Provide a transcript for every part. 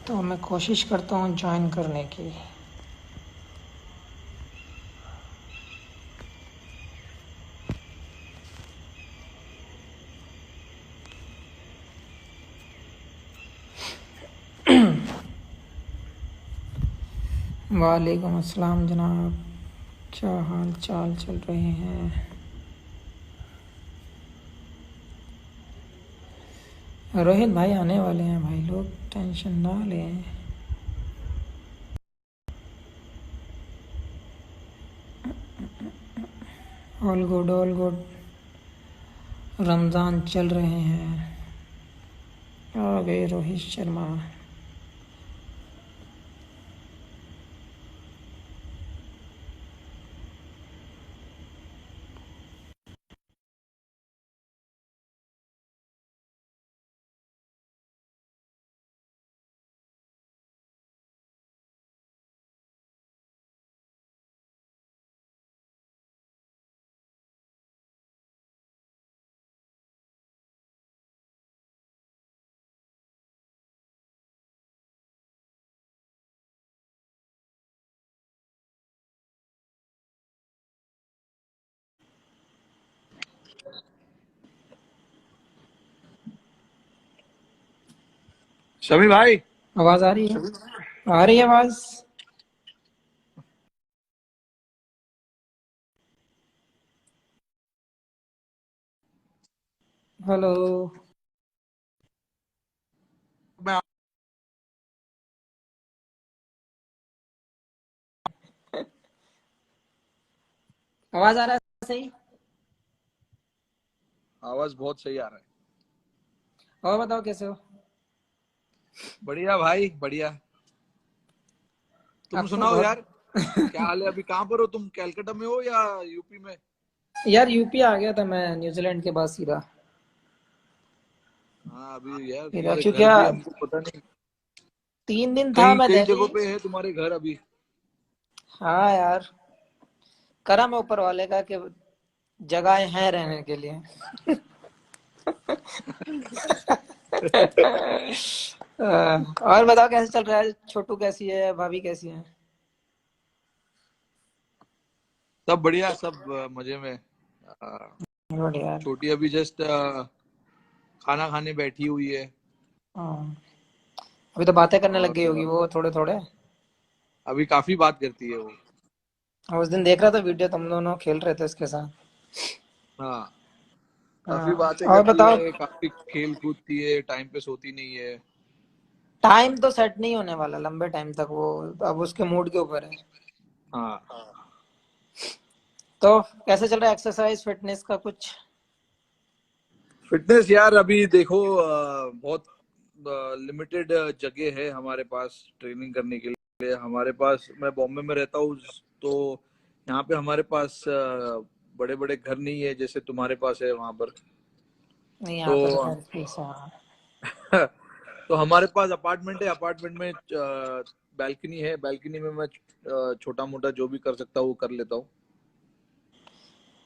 तो मैं कोशिश करता हूँ ज्वाइन करने की। वालेकुम अस्सलाम जनाब, क्या हाल चाल चल रहे हैं? रोहित भाई आने वाले हैं भाई, लोग टेंशन ना लें। All good all good. Ramzan चल रहे हैं। आ गए रोहित शर्मा। शमी भाई, आवाज़ आ रही है? आ रही है आवाज़? हेलो। मैं आवाज़ आ रहा है सही? आवाज बहुत सही आ रहा है। और बताओ कैसे हो? बढ़िया भाई, बढ़िया। तुम अब तो सुनाओ बहुत यार, क्या हाल है? अभी कहाँ पर हो तुम? कैलकाटा में हो या यूपी में? यार यूपी आ गया था मैं न्यूजीलैंड के बाद सीधा। हाँ, अभी यार सीधा तुम्हारे क्योंकि घर भी हमको पता नहीं। 3 दिन था कई मैं कई दिल्ली। जगहों पे है तुम्हारे घर अभी। हाँ यार, करम है ऊपर वाले का कि जगह हैं रहने के लिए। और बताओ कैसे चल रहा है? छोटू कैसी है? भाभी कैसी है? सब बढ़िया, सब मजे में। अ, बढ़िया यार। छोटी अभी जस्ट खाना खाने बैठी हुई है। हाँ, अभी तो बातें करने लग और गई होगी वो थोड़े थोड़े। अभी काफी बात करती है वो। उस दिन देख रहा था वीडियो, तुम दोनों खेल रहे थे उसके साथ। हाँ, काफी हाँ, बातें और करती बताओ। है, काफी खेल कूदती है, टाइम पे सोती नहीं है। टाइम तो सेट नहीं होने वाला लंबे टाइम तक, वो अब उसके मूड के ऊपर है। हाँ, तो कैसे चल रहा है एक्सरसाइज फिटनेस का कुछ? फिटनेस यार अभी देखो, बहुत लिमिटेड जगह है हमारे पास ट्रेनिंग करने के लिए। हमारे पास, मैं बॉम्बे में रहता हूँ, तो यहाँ पे हमारे पास बड़े बड़े घर नहीं है जैसे तुम्हारे पास है वहां पर। नहीं, यहाँ पे तो तो खैर ठीक है। तो हमारे पास अपार्टमेंट है, अपार्टमेंट में बैल्कनी है, बैल्कनी में मैं छोटा मोटा जो भी कर सकता हूँ वो कर लेता हूँ।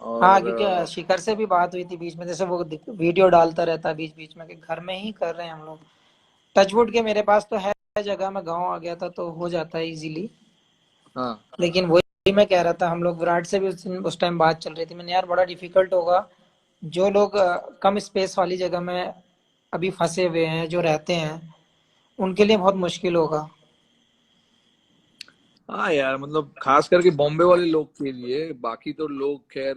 हाँ, और क्योंकि शिखर से भी बात हुई थी बीच में, जैसे वो वीडियो डालता रहता है बीच बीच में कि घर में ही कर रहे हैं हम लोग। टचवुड के मेरे पास तो है जगह, मैं गांव आ गया था तो हो जाता है इजीली। हाँ, लेकिन वही मैं कह रहा था, हम लोग विराट से भी उस टाइम बात चल रही थी, मैंने यार बड़ा डिफिकल्ट होगा। जो लोग कम स्पेस वाली जगह में अभी फंसे हुए हैं, जो रहते हैं, उनके लिए बहुत मुश्किल होगा। हाँ यार, मतलब खास करके बॉम्बे वाले लोग के लिए, बाकी तो लोग खैर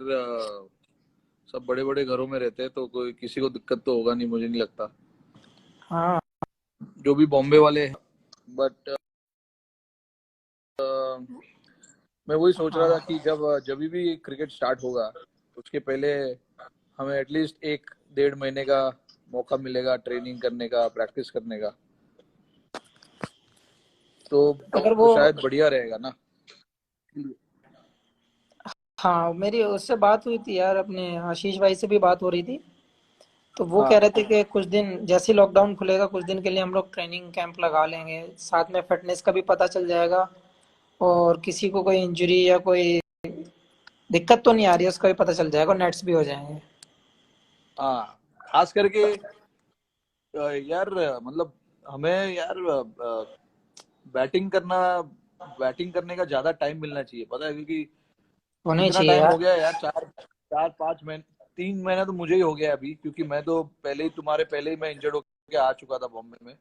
सब बड़े बड़े घरों में रहते हैं, तो कोई किसी को दिक्कत तो होगा नहीं, मुझे नहीं लगता, हाँ। जो भी बॉम्बे वाले हैं। बट मैं वही सोच रहा था हाँ। कि जब भी क्रिकेट स्टार्ट होगा, उसके पहले हमें एटलीस्ट 1 डेढ़ महीने का मौका मिलेगा ट्रेनिंग करने का, प्रैक्टिस करने का। अगर तो वो शायद बढ़िया रहेगा ना। हाँ, मेरी उससे बात हुई थी यार, अपने आशीष भाई से भी बात हो रही थी। तो वो कह हाँ, रहे थे कि कुछ दिन जैसे ही लॉकडाउन खुलेगा कुछ दिन के लिए हम लोग ट्रेनिंग कैंप लगा लेंगे, साथ में फिटनेस का भी पता चल जाएगा। और किसी को कोई इंजरी या कोई दिक्कत तो नहीं आ रही है उसका भी पता चल जाएगा, नेट्स भी हो जाएंगे। हाँ, खास करके यार, मतलब हमें यार बैटिंग करने का ज्यादा टाइम मिलना चाहिए, पता है, क्योंकि होना ही कितना चाहिए टाइम हो यार। गया यार, 4 4 5 महीने, 3 महीने तो मुझे ही हो गया अभी, क्योंकि मैं तो तुम्हारे पहले ही मैं इंजर्ड होके आ चुका था बॉम्बे में।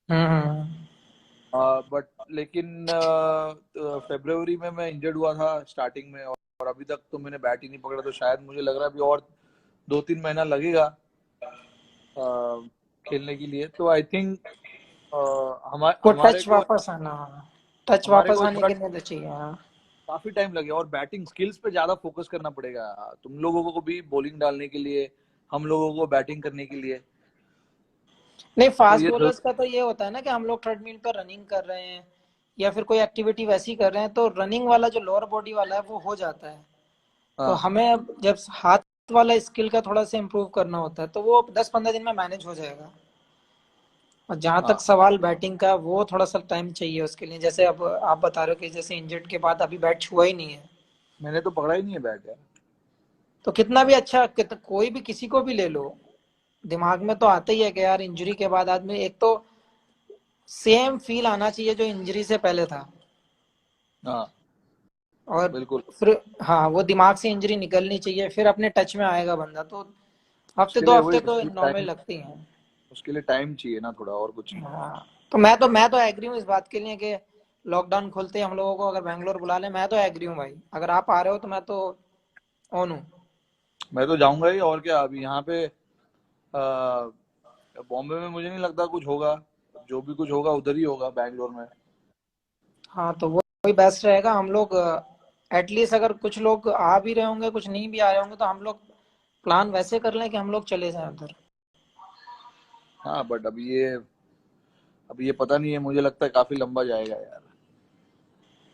हम्म। बट लेकिन फरवरी में मैं इंजर्ड हुआ था स्टार्टिंग में, और अभी तक तो मैंने बैट ही नहीं पकड़ा, तो शायद मुझे लग रहा है अभी और 2 3 महीना लगेगा खेलने के लिए। तो आई थिंक को हमारे टच को वापस आना, टच हमारे वापस को आने थोड़ा के लिए तो चाहिए, हाँ। काफी टाइम लगेगा, और बैटिंग स्किल्स पे ज्यादा फोकस करना पड़ेगा तुम लोगों को भी, बॉलिंग डालने के लिए, हम लोगों को बैटिंग करने के लिए। नहीं, तो फास्ट ये बॉलर्स का तो ये होता है ना कि हम लोग ट्रेडमिल पर रनिंग कर रहे हैं या फिर कोई एक्टिविटी वैसी कर रहे हैं, तो रनिंग वाला जो लोअर बॉडी वाला है वो हो जाता है। तो हाँ हमें अब जब हाथ वाला स्किल का थोड़ा सा इम्प्रूव करना होता है, तो वो 10-15 दिन में मैनेज हो जाएगा। और जहां तक हाँ। सवाल बैटिंग का, वो थोड़ा सा टाइम चाहिए उसके लिए। जैसे अब आप बता रहे हो कि जैसे इंजर्ड के बाद अभी बैट छुआ ही नहीं है, मैंने तो पकड़ा ही नहीं है बैट यार। तो कितना भी अच्छा कोई भी किसी को भी ले लो, दिमाग में तो आता ही है कि यार इंजरी के बाद आदमी एक तो सेम फील आना चाहिए जो इंजरी से पहले था। हाँ और बिल्कुल। फिर हाँ, वो दिमाग से इंजरी निकलनी चाहिए, फिर अपने टच में आएगा बंदा। तो हफ्ते उसके दो लिए हफ्ते वही तो नॉर्मल लगती हैं। उसके लिए टाइम चाहिए ना थोड़ा, और कुछ नहीं। हाँ, तो मैं तो एग्री हूँ इस बात के लिए कि लॉकडाउन खुलते ही हम लोगों को अगर बैंगलोर बुला ले, मैं तो एग्री हूँ भाई। अगर आप आ रहे हो तो मैं तो ऑन हूँ। मैं तो जाऊंगा ही, और क्या। अभी यहाँ पे बॉम्बे में मुझे नहीं लगता कुछ होगा, जो भी कुछ होगा उधर ही होगा, बैंगलोर में। हाँ, तो वो वही बेस्ट रहेगा। हम लोग एटलीस्ट अगर कुछ लोग आ भी रहे होंगे, कुछ नहीं भी आ रहे होंगे, तो हम लोग प्लान वैसे कर लें कि हम लोग चले जाएं उधर। हाँ बट अभी ये पता नहीं है, मुझे लगता है काफी लंबा जाएगा यार।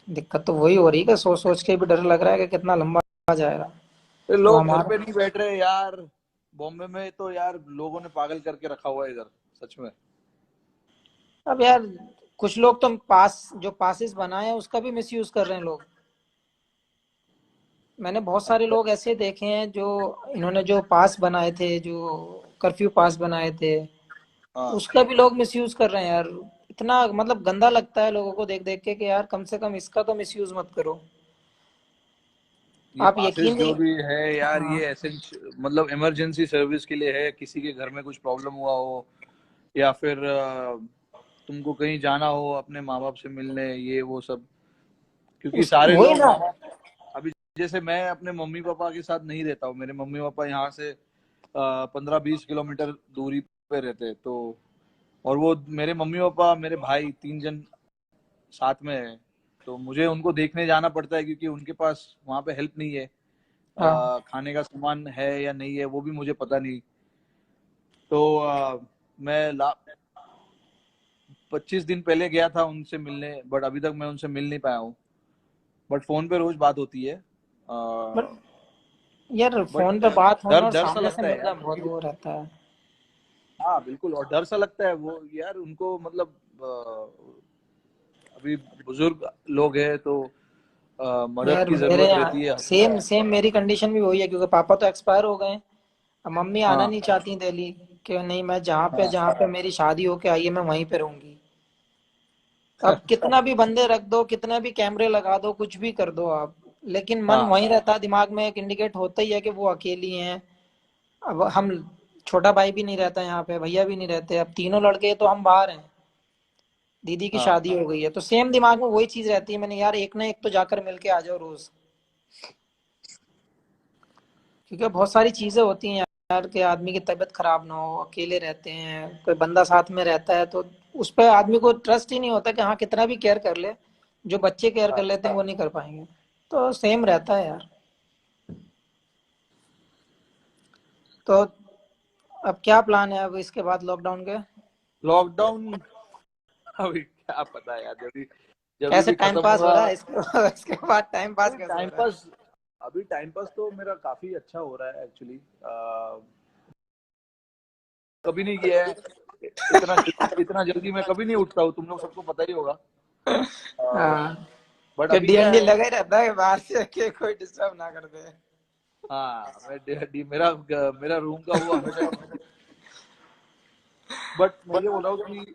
दिक्कत तो वही हो रही है कि सोच सोच के भी डर लग रहा है कि कितना लंबा आ जाएगा। ये अब लोग घर हमारा पे नहीं बैठ रहे यार, बॉम्बे में तो यार लोगों ने पागल करके रखा हुआ है इधर, सच में। अब यार कुछ लोग तो पास जो पासिस बनाए हैं उसका भी मिसयूज कर रहे हैं लोग। मैंने बहुत सारे लोग ऐसे देखे हैं जो इन्होंने जो पास बनाए थे, जो कर्फ्यू पास बनाए थे, हाँ, उसका भी लोग मिसयूज कर रहे हैं यार। इतना मतलब गंदा लगता है लोगों को देख देख के कि यार कम से कम इसका तो मिसयूज मत करो। ये आप पासेस यकीन जो नहीं। भी है यार, हाँ। ये मतलब इमरजेंसी सर्विस के लिए है, किसी के घर में कुछ प्रॉब्लम हुआ हो, या फिर तुमको कहीं जाना हो अपने माँ बाप से मिलने, ये वो सब। क्योंकि सारे वही लोग ना। अभी, जैसे मैं अपने मम्मी पापा के साथ नहीं रहता हूँ, मेरे मम्मी पापा यहाँ से 15 20 किलोमीटर दूरी पे रहते हैं, तो और वो मेरे मम्मी पापा मेरे भाई 3 जन साथ में है, तो मुझे उनको देखने जाना पड़ता है, क्योंकि उनके पास वहाँ पे हेल्प नहीं है। हाँ। खाने का सामान है या नहीं है वो भी मुझे पता नहीं। तो मैं 25 दिन पहले गया था उनसे मिलने, बट अभी तक मैं उनसे मिल नहीं पाया हूँ। बट फोन पे रोज बात होती है। बट यार बट फोन पे बात होना डर और डर सा सामने से लगता है मिलना यार, बहुत क्योंकि वो रहता है। हाँ बिल्कुल, और डर सा लगता है वो यार, उनको मतलब अभी बुजुर्ग लोग हैं, तो मदद यार की मेरे जरूरत यहाँ रहती है सेम हमेशा। सेम मेरी कंडीशन भी वही है, क्योंकि पापा तो एक्सपायर हो गए हैं। अब मम्मी आना हाँ नहीं चाहती दिल्ली, कि नहीं मैं हाँ जहाँ पे मेरी शादी होके आई है मैं वहीं पे रहूंगी। अब कितना भी बंदे रख दो, कितना भी कैमरे लगा दो, कुछ भी कर दो आप, लेकिन मन हाँ वहीं रहता है, दिमाग में एक इंडिकेट होता ही है कि वो अकेली हैं। अब हम, छोटा भाई भी नहीं रहता यहाँ पे, भैया भी नहीं रहते, अब तीनों लड़के तो हम बाहर हैं। दीदी की हाँ शादी हो गई है, तो सेम दिमाग में वही चीज रहती है। मैंने यार एक ना एक तो जाकर मिलके आ जाओ रोज, क्योंकि बहुत सारी चीजें होती हैं यार कि आदमी की तबीयत खराब ना हो, अकेले रहते हैं, कोई बंदा साथ में रहता है तो उस पर आदमी को ट्रस्ट ही नहीं होता कि हाँ कितना भी केयर कर ले, जो बच्चे केयर कर हाँ। लेते हैं वो नहीं कर पाएंगे। तो सेम रहता है यार। तो अब क्या प्लान है अब इसके बाद लॉकडाउन के? लॉकडाउन अभी क्या पता है यार, जब जब कैसे भी टाइम खत्म पास हो होगा। रहा है इसके इसके बाद टाइम पास अभी कैसे हो टाइम रहा है? पास अभी टाइम पास तो मेरा काफी अच्छा हो रहा है एक्चुअली। कभी नहीं किया है इतना जल्दी मैं कभी नहीं उठता हूँ, तुम लोग सबको पता ही होगा। हाँ, बट कि अभी क्या डीएनडी है। लगा ही रहता है बाहर से कि कोई डिस्टर्ब ना कर दे। हाँ, मेरा मेरा रूम का वो हमेशा। बट मैं ये बोल रहा हूँ कि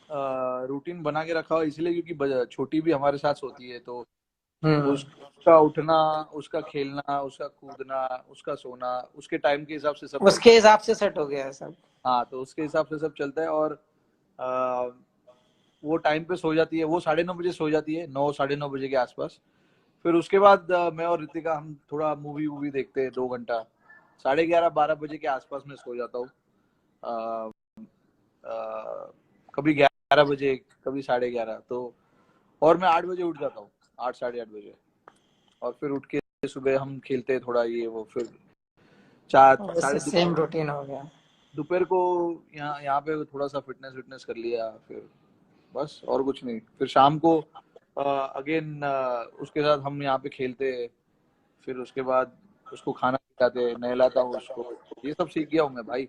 रूटीन बना के रखा हो इसलिए क्योंकि छोटी भी हमारे साथ सोती है, तो हम्म। उसका उठना, उसका खेलना, उसका कूदना, उसका सोना उसके टाइम के हिसाब से सब उसके चलता है। हिसाब से सेट हो गया है सब। हाँ, तो उसके हिसाब से सब चलता है। और आ, वो टाइम पे सो जाती है, वो 9:30 बजे सो जाती है, 9 साढ़े 9 बजे के आसपास। फिर उसके बाद मैं और ऋतिका हम थोड़ा मूवी वूवी देखते हैं 2 घंटा। 11:30 12 बजे के आसपास में सो जाता हूँ। अ, अ, कभी 11 बजे, कभी 11:30, तो और मैं 8 बजे उठ जाता हूँ, 8 साढ़े 8 बजे। और फिर उठ के सुबह हम खेलते हैं थोड़ा ये वो, फिर चार वैसे साढ़े सेम दोपहर रूटीन हो गया। दोपहर को यहाँ यहाँ पे थोड़ा सा फिटनेस विटनेस कर लिया, फिर बस और कुछ नहीं। फिर शाम को अगेन उसके साथ हम यहाँ पे खेलते हैं। फिर उसके बाद उसको खाना खिलाते, नहलाता हूँ उसको। ये सब सीख गया हूँ मैं भाई,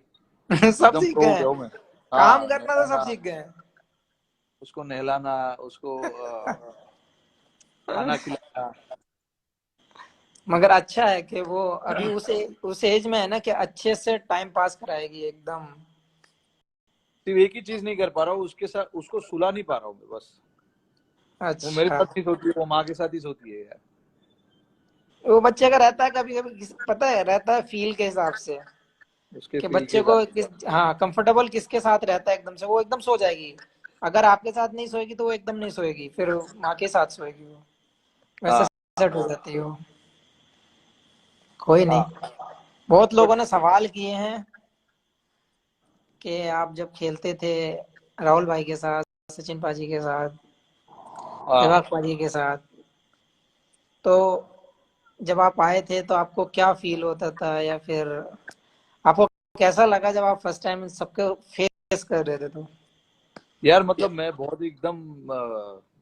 सब एकदम सीख प्रो गए हो हैं। गया हूँ मैं। काम हाँ, करना तो सब नहलाना, सीख गए हैं। उसको नहलाना, उसको खाना खिलाना। मगर अच्छा है कि वो अभी उस एज में है ना कि अच्छे से टाइम पास कराएगी एकदम। सिर्फ एक ही चीज नहीं कर पा रहा हूँ, उसके साथ उसको सुला नहीं पा रहा हूँ मैं बस। वो मेरे अच्छा। साथ नहीं सोती है, वो माँ के साथ ही सोती है यार। वो बच्चे का रहता है कभी कभी पता है, रहता है फील के हिसाब से उसके कि फील के बच्चे हिसाब को से। किस, हाँ, कंफर्टेबल किसके साथ रहता है एकदम से वो एकदम सो जाएगी। अगर आपके साथ नहीं सोएगी तो वो एकदम नहीं सोएगी, फिर माँ के साथ सोएगी वो। वैसे हाँ सेट हो जाती है वो। कोई नहीं। हाँ। बहुत बट लोगों ने सवाल किए हैं कि आप जब खेलते थे राहुल भाई के साथ, सचिन पाजी के साथ, हाँ सहवाग पाजी के साथ, तो जब आप आए थे तो आपको क्या फील होता था, या फिर आपको कैसा लगा जब आप फर्स्ट टाइम सबको फेस कर रहे थे तो? यार, मतलब मैं बहुत एकदम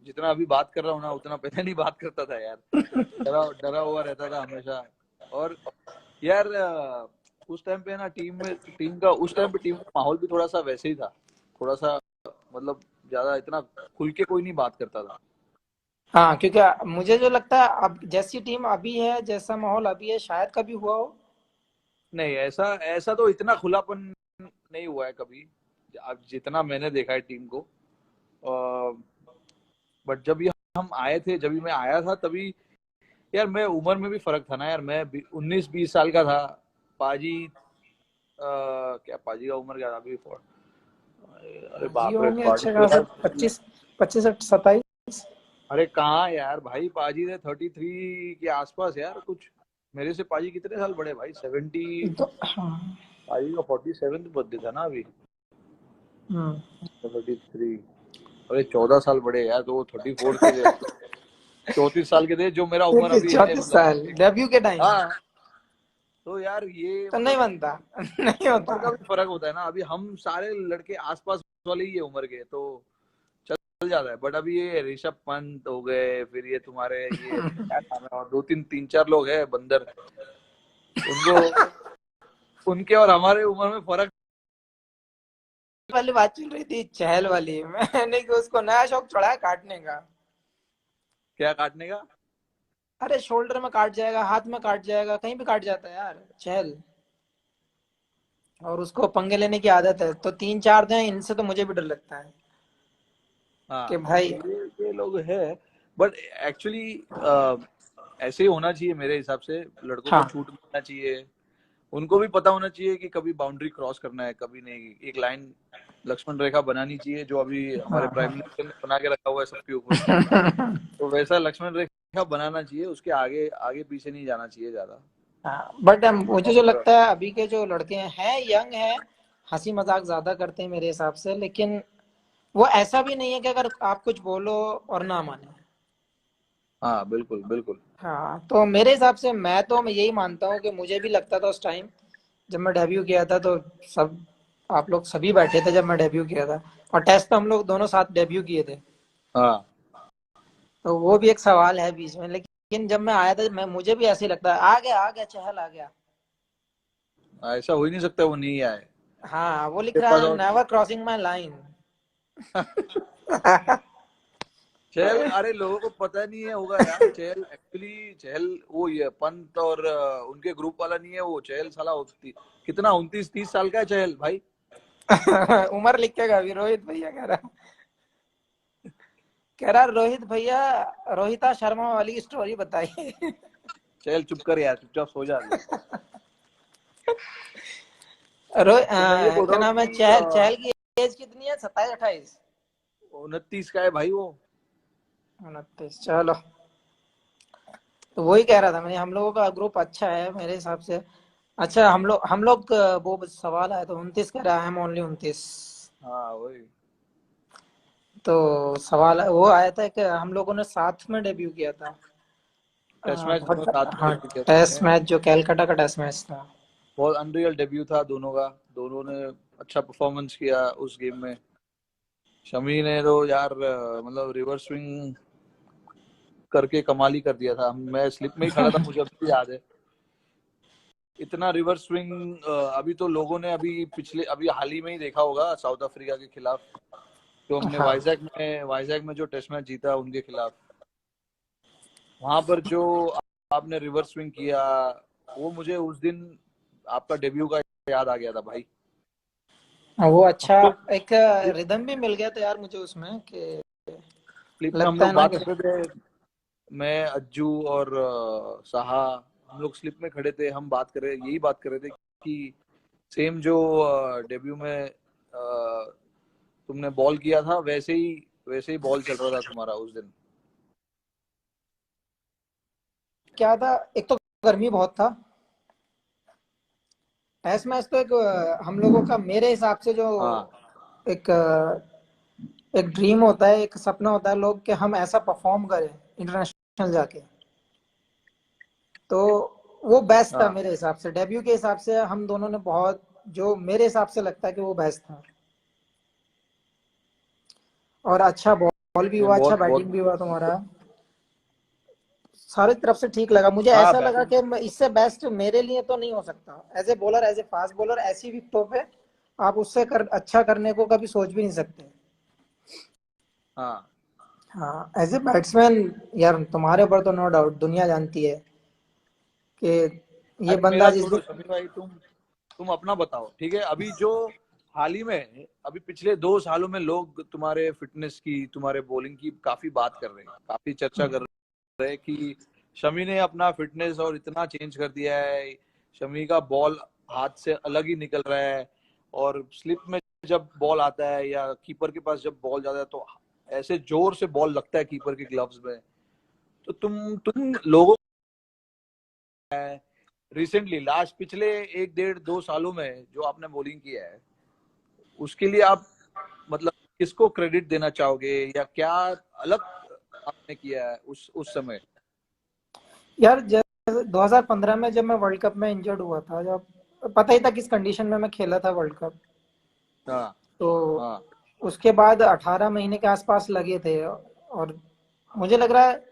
जितना अभी बात कर रहा हूँ ना, उतना पहले नहीं बात करता था यार। डरा डरा हुआ रहता था हमेशा। और यार उस टाइम पे ना टीम का माहौल भी थोड़ा सा वैसे ही था। थोड़ा सा, मतलब ज्यादा इतना खुल के कोई नहीं बात करता था। हाँ, क्योंकि मुझे जो लगता है अब जैसी टीम अभी है, जैसा माहौल अभी है, शायद कभी हुआ हो। नहीं, ऐसा ऐसा तो इतना खुलापन नहीं हुआ है कभी, अब जितना मैंने देखा है टीम को। बट जब ये हम आए थे, जब मैं आया था तभी, यार मैं उम्र में भी फर्क था ना यार। मैं 19 20 साल का था। पाजी क्या पाजी का उम्र क्या था अभी? अरे जी बाप रे, होंगे पाजी अच्छे तो खासे यार, 25 27। अरे कहाँ यार भाई, पाजी थे 33 के आसपास यार कुछ। मेरे से पाजी कितने साल बड़े भाई? 70। तो हाँ। पाजी का 47 बर्थडे था ना अभी। हम्म। 33। अरे 14 साल बड़े यार, तो वो 34 के थे, 34 साल के थे, जो मेरा उम्र फिर अभी है 34 मतलब। साल डेब्यू के टाइम हाँ, तो यार ये तो नहीं मतलब बनता। नहीं होता। उम्र का भी फर्क होता है ना। अभी हम सारे लड़के आसपास वाले ही है उम्र के, तो चल जाता है। बट अभी ये ऋषभ पंत हो गए, फिर ये तुम्हारे ये क्या नाम है, और दो तीन तीन चार लोग हैं बंदर, उनको, उनके और हमारे उम्र में फर्क। वाली बात चल रही थी चहल वाली, मैंने कि उसको नया शौक चढ़ा है काटने का। क्या काटने का? अरे शोल्डर में काट जाएगा, हाथ में काट जाएगा, कहीं भी काट जाता है यार चहल। और उसको पंगे लेने की आदत है, तो 3 4 हैं इनसे तो मुझे भी डर लगता है कि हाँ, तो भाई। ये लोग है। बट एक्चुअली ऐसे ही होना चाहिए मेरे हिसाब से। लड़कों को हाँ छूट मिलना चाहिए। उनको भी पता होना चाहिए कि कभी बाउंड्री क्रॉस करना है, कभी नहीं। एक लाइन, लक्ष्मण रेखा बनानी चाहिए, जो अभी हमारे हाँ प्राइम हाँ। मिनिस्टर ने बना के रखा हुआ है सबके ऊपर। तो वैसा लक्ष्मण रेखा बनाना चाहिए, उसके आगे आगे पीछे नहीं जाना चाहिए ज्यादा। हाँ, बट मुझे जो और लगता है अभी के जो लड़के हैं यंग हैं, हंसी मजाक ज्यादा करते हैं मेरे हिसाब से, लेकिन वो ऐसा भी नहीं है कि अगर आप कुछ बोलो और ना माने। हाँ, बिल्कुल बिल्कुल। हाँ, तो मेरे हिसाब से मैं यही मानता हूँ कि मुझे भी लगता था उस टाइम जब मैं डेब्यू किया था, तो सब आप लोग सभी बैठे थे जब मैं डेब्यू किया था, और टेस्ट पे हम लोग दोनों साथ डेब्यू किए थे। हाँ, तो वो भी एक सवाल है बीच में, लेकिन जब मैं आया था मैं मुझे भी ऐसे ही लगता है, आ गया चहल आ गया। ऐसा हो ही नहीं सकता वो नहीं आए। हाँ, वो लिख के रहा पास है और नेवर क्रॉसिंग माई लाइन। चहल, अरे लोगों को पता नहीं है होगा यार। चहल एक्चुअली, चहल वो ये पंत और उनके ग्रुप वाला नहीं है वो। चहल साला कितना 29 30 साल का है चहल भाई। उम्र लिखेगा अभी रोहित भैया कह रहा कह रहा रोहित भैया, रोहिता शर्मा वाली स्टोरी बताइए। चल चुप कर यार, चुपचाप सो जा अभी। तो मैं ये बोल रहा क्या हूँ नाम है, कि चहल चहल की एज कितनी है, 27-28? 29 का है भाई वो। 29, चलो। तो वही कह रहा था मैंने, हम लोगों का ग्रुप अच्छा है मेरे हिसाब से। अच्छा, हम लोग वो सवाल आया तो 29 कह रहा है, हम ओनली 29। हाँ वही। तो सवाल वो आया था कि हम लोगों ने साथ में डेब्यू किया था। टेस्ट मैच दोनों बहुत। साथ में हाँ, डेब्यू किया था टेस्ट हमने। मैच जो कैलकाटा का टेस्ट मैच था। बहुत अनरियल डेब्यू था दोनों का। दोनों ने अच्छा परफॉर्मेंस किया उस गेम में। शमी ने तो यार मतलब रिवर्स स्विंग करके कमाल ही कर दिया था। मैं स्लिप में ही खड़ा था, मुझे अभी भी याद है। इतना रिवर्स स्विंग अभी तो लोगों ने अभी हाल ही में ही देखा होगा साउथ अफ्रीका के खिलाफ। जो हमने हाँ, वाइजैक में जो टेस्ट मैच जीता उनके खिलाफ, वहां पर जो आपने रिवर्स स्विंग किया, वो मुझे उस दिन आपका डेब्यू का याद आ गया था भाई। वो हम अच्छा, लोग एक रिदम भी मिल गया था यार मुझे उसमें कि स्लिप में हम लगता लोग है ना बात कि कर रहे थे। मैं, अज्जू और साहा, हम लोग स्लिप में खड़े थे। हम यही बात कर रहे थे कि सेम जो डेब्यू में तुमने बॉल किया था, वैसे ही बॉल चल रहा था तुम्हारा उस दिन। क्या था, एक तो गर्मी बहुत था। टेस्ट मैच तो एक हम लोगों का मेरे हिसाब से जो हाँ एक एक ड्रीम होता है, एक सपना होता है लोग कि हम ऐसा परफॉर्म करें इंटरनेशनल जाके। तो वो बेस्ट था हाँ। मेरे हिसाब से, डेब्यू के हिसाब से हम दोनों ने बहुत, जो मेरे हिसाब से लगता है कि वो बेस्ट था। और अच्छा बॉल भी नहीं, हुआ, अच्छा बहुत बैटिंग बहुत। भी हुआ तुम्हारा। सारी तरफ से ठीक लगा मुझे, हाँ ऐसा लगा बैटिंग। कि इससे बेस्ट मेरे लिए तो नहीं हो सकता। As a bowler, as a fast bowler, ऐसी विकेटों पे आप उससे अच्छा करने को कभी सोच भी नहीं सकते। हाँ। हाँ, एज ए बैट्समैन यार तुम्हारे ऊपर तो नो डाउट दुनिया जानती है कि ये अरे बंदा मेरा जिस छोड़ो दिन। शमी भाई, तुम अपना बताओ। ठीक है, अभी जो हाल ही में, अभी पिछले 2 सालों में लोग तुम्हारे फिटनेस की, तुम्हारे बॉलिंग की काफी बात कर रहे हैं, काफी चर्चा कर रहे हैं कि शमी ने अपना फिटनेस और इतना चेंज कर दिया है। शमी का बॉल हाथ से अलग ही निकल रहा है। और स्लिप में जब बॉल आता है या कीपर के पास जब बॉल जाता है तो ऐसे जोर से बॉल लगता है कीपर के ग्लव्स में। तो तुम लोगों रिसेंटली लास्ट पिछले 1 डेढ़ 2 सालों में जो आपने बॉलिंग किया है, उसके लिए आप मतलब किसको क्रेडिट देना चाहोगे, या क्या अलग आपने किया है उस समय? यार जैसे 2015 में जब मैं वर्ल्ड कप में इंजर्ड हुआ था, जब पता ही था किस कंडीशन में मैं खेला था वर्ल्ड कप। हाँ तो हाँ उसके बाद 18 महीने के आसपास लगे थे, और मुझे लग रहा है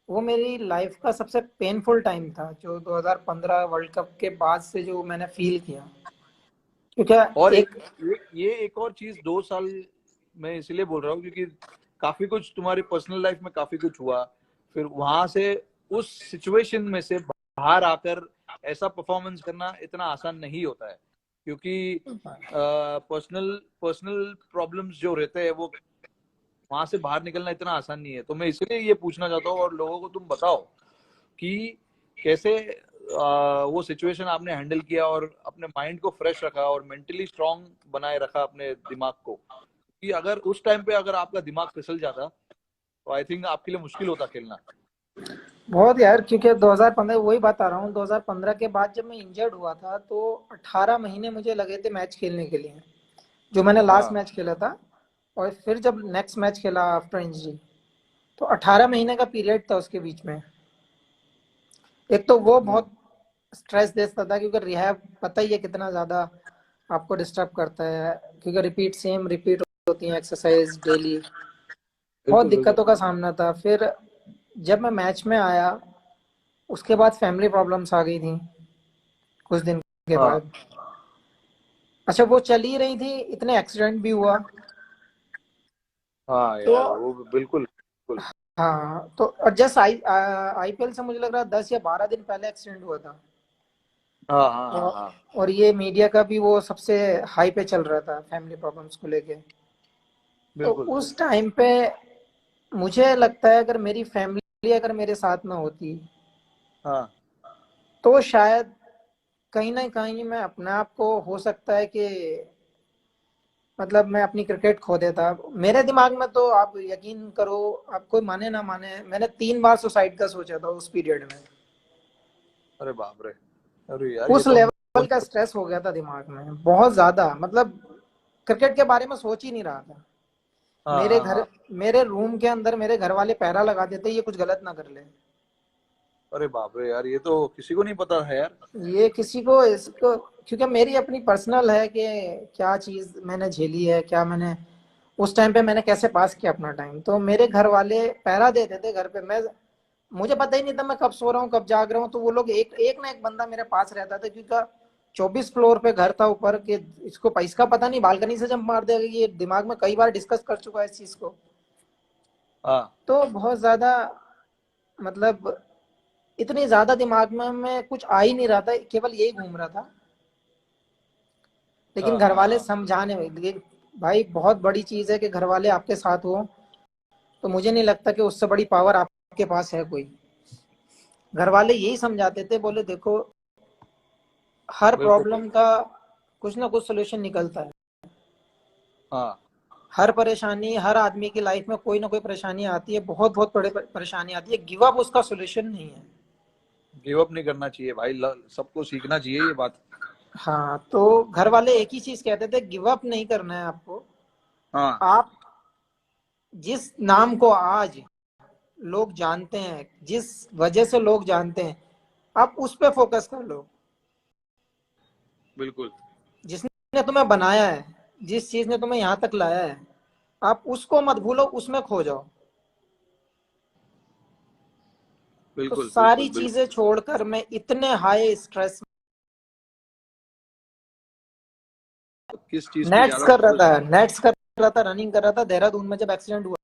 वो मेरी लाइफ का सबसे पेनफुल टाइम था, जो 2015 वर्ल्ड कप के बाद से जो मैंने फील किया। और क्योंकि एक ये एक और चीज, 2 साल मैं इसलिए बोल रहा हूँ क्योंकि काफी कुछ तुम्हारी पर्सनल लाइफ में काफी कुछ हुआ। फिर वहां से, उस सिचुएशन में से बाहर आकर ऐसा परफॉर्मेंस करना इतना आसान नहीं होता है, क्योंकि पर्सनल पर्सनल प्रॉब्लम्स जो रहते हैं वो वहां से बाहर निकलना इतना आसान नहीं है। तो मैं इसलिए ये पूछना चाहता हूँ, और लोगों को तुम बताओ कि कैसे वो सिचुएशन आपने हैंडल किया और अपने माइंड को फ्रेश रखा और मेंटली स्ट्रांग बनाए रखा अपने दिमाग को। कि अगर उस टाइम पे अगर आपका दिमाग फिसल जाता तो आई थिंक आपके लिए मुश्किल होता खेलना। बहुत यार, क्योंकि 2015 वही बता रहा हूँ, 2015 के बाद जब मैं इंजर्ड हुआ था तो 18 महीने मुझे लगे थे मैच खेलने के लिए, जो मैंने लास्ट हाँ। मैच खेला था। और फिर जब नेक्स्ट मैच खेला आफ्टर इंजरी, तो 18 महीने का पीरियड था उसके बीच में। एक तो वो हम्म। बहुत स्ट्रेस देता था, क्योंकि रिहैब पता ही है कितना ज्यादा आपको डिस्टर्ब करता है, क्योंकि रिपीट होती है एक्सरसाइज डेली। बहुत बिल्कुल बिल्कुल। दिक्कतों का सामना था। फिर जब मैं मैच में आया, उसके बाद फैमिली प्रॉब्लम्स आ गई थी कुछ दिन के हाँ बाद। अच्छा, वो चल ही रही थी, इतने एक्सीडेंट भी हुआ। हाँ तो यार वो बिल्कुल बिल्कुल। हाँ, तो और जस्ट आईपीएल से मुझे लग रहा है 10 या 12 दिन पहले एक्सीडेंट हुआ था। हाँ हाँ हाँ और, हाँ। और ये मीडिया का भी वो सबसे हाई पे चल रहा था फैमिली प्रॉब्लम्स को लेके। तो बिल्कुल। उस टाइम पे मुझे लगता है अगर मेरी फैमिली अगर मेरे साथ में होती हाँ। तो शायद कहीं ना कहीं मैं अपने आप को हो सकता है कि मतलब मैं अपनी क्रिकेट खो देता। मेरे दिमाग में तो आप यकीन करो, आप कोई माने ना माने, मैंने 3 बार सुसाइड का सोचा था उस पीरियड में। अरे बाप रे। अरे यार ये उस तो हम लेवल का स्ट्रेस हो गया था दिमाग में बहुत ज्यादा, मतलब क्रिकेट के बारे में सोच ही नहीं रहा था। हाँ मेरे हाँ घर, हाँ। मेरे रूम के अंदर मेरे घर वाले पहरा लगा देते ये कुछ गलत ना कर ले। अरे बाप रे यार, ये तो किसी को नहीं पता है यार। ये किसी को इसको, क्योंकि मेरी अपनी पर्सनल है कि क्या चीज मैंने झेली है, क्या मैंने उस टाइम पे मैंने कैसे पास किया अपना टाइम। तो मेरे घर वाले पहरा देते थे घर पे, मैं मुझे पता ही नहीं था मैं कब सो रहा हूँ कब जाग रहा हूँ। तो वो लोग एक एक ना एक बंदा मेरे पास रहता था, क्योंकि 24 फ्लोर पे घर था ऊपर के। इसको इसका पता नहीं बालकनी से जंप मार देगा, ये दिमाग में कई बार डिस्कस कर चुका है इस चीज को। हाँ तो बहुत ज्यादा, मतलब इतनी ज्यादा दिमाग में कुछ आ ही नहीं रहा था, केवल यही घूम रहा था। लेकिन हाँ घर हाँ वाले हाँ। समझाने में, लेकिन भाई बहुत बड़ी चीज है कि घर वाले आपके साथ हो। तो मुझे नहीं लगता कि उससे बड़ी पावर आपके पास है कोई। घर वाले यही समझाते थे, बोले देखो हर बिल्कुल। प्रॉब्लम का कुछ ना कुछ सोल्यूशन निकलता है। हाँ। हर परेशानी, हर आदमी की लाइफ में कोई ना कोई परेशानी आती है, बहुत बहुत बड़े परेशानी आती है। गिव अप उसका सोल्यूशन नहीं है। गिव अप नहीं करना चाहिए भाई, सबको सीखना चाहिए ये बात। हाँ, तो घर वाले एक ही चीज कहते थे, गिव अप नहीं करना है आपको। हाँ। आप जिस नाम को आज लोग जानते हैं, जिस वजह से लोग जानते हैं, आप उस पे फोकस कर लो। बिल्कुल जिसने तुम्हें बनाया है, जिस चीज ने तुम्हें यहाँ तक लाया है, आप उसको मत भूलो, उसमें खो जाओ। तो बिल्कुल सारी बिल्कुल चीजें बिल्कुल। छोड़कर मैं इतने हाई स्ट्रेस, किस चीज पे नेट्स ज्यादा कर रहा फोकस? था, नेट्स कर रहा था, रनिंग कर रहा था देहरादून में जब एक्सीडेंट हुआ।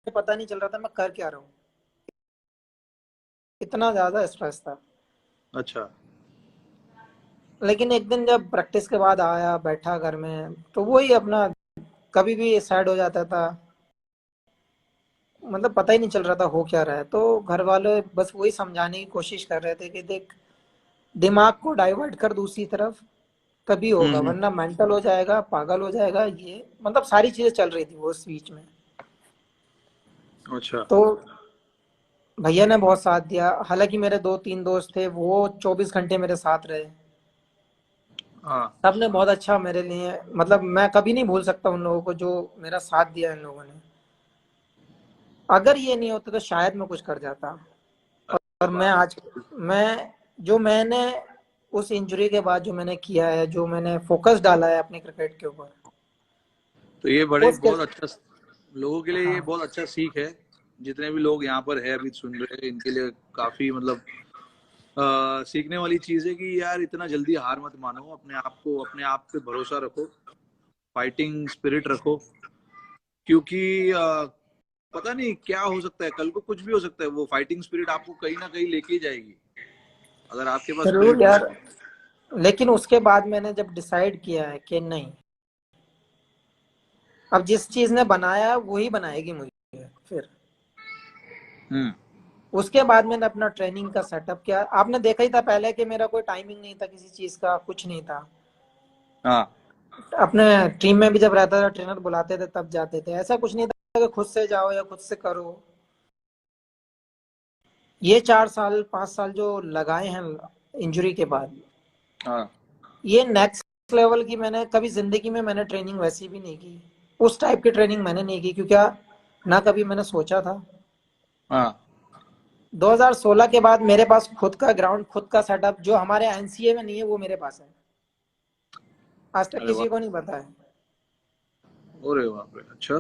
पता नहीं चल रहा था मैं कर क्या रहा हूँ, इतना ज्यादा स्ट्रेस था। अच्छा। लेकिन एक दिन जब प्रैक्टिस के बाद आया बैठा घर में, तो वही अपना कभी भी सैड हो जाता था। मतलब पता ही नहीं चल रहा था हो क्या रहा है। तो घर वाले बस वही समझाने की कोशिश कर रहे थे कि देख, दिमाग को डाइवर्ट कर दूसरी तरफ, तभी होगा, हम्म। वरना मेंटल हो जाएगा, पागल हो जाएगा। ये मतलब सारी चीजें चल रही थी वो उस बीच में। अच्छा। तो भैया ने बहुत साथ दिया। हालांकि मेरे 2 3 दोस्त थे, वो 24 घंटे मेरे साथ रहे। हाँ। सबने बहुत अच्छा मेरे लिए, मतलब मैं कभी नहीं भूल सकता उन लोगों को जो मेरा साथ दिया इन लोगों ने। अगर ये नहीं होता तो शायद मैं कुछ कर जाता। अरे और मैं बाप आज, रे। मैं जो मैंने उस इंजरी के बाद जो मैंने किया है, जो मैंने फोकस डाला है अपने क्रिकेट के ऊपर, तो ये बड़े उसके, बहुत अच्छा, लोगों के लिए ये हाँ बहुत अच्छा सीख है। जितने भी लोग यहाँ पर है अभी सुन रहे हैं, इनके लिए काफी मतलब सीखने वाली चीज है कि यार इतना जल्दी हार मत मानो, अपने आप को, अपने आप पे भरोसा रखो, फाइटिंग स्पिरिट रखो। क्योंकि पता नहीं क्या हो सकता है, कल को कुछ भी हो सकता है, वो फाइटिंग स्पिरिट आपको कहीं ना कहीं लेके ही जाएगी अगर आपके पास जरूर स्पिरिट होगा यार। तो। लेकिन उसके बाद मैंने जब डिसाइड किया है कि नहीं, अब जिस चीज ने बनाया है वही बनाएगी मुझे फिर। हम्म। उसके बाद मैंने अपना ट्रेनिंग का सेटअप किया। आपने देखा ही था पहले कि मेरा कोई टाइमिंग नहीं था किसी चीज का, कुछ नहीं था। हाँ। अपने टीम में भी जब रहता था ट्रेनर बुलाते थे तब जाते थे, ऐसा कुछ नहीं था कि खुद से जाओ या खुद से करो। ये 4 साल 5 साल जो लगाए हैं इंजरी के बाद, हाँ। ये नेक्स्ट लेवल की मैंने कभी जिंदगी में मैंने ट्रेनिंग वैसी भी नहीं की। उस टाइप की ट्रेनिंग मैंने नहीं की, क्योंकि ना कभी मैंने सोचा था। हाँ। 2016 के बाद मेरे पास खुद का ग्राउंड, खुद का सेटअप जो हमारे एनसीए में नहीं है, वो मेरे पास है। आज तक अरे वाह। किसी को नहीं पता है। अरे बाप रे, अच्छा,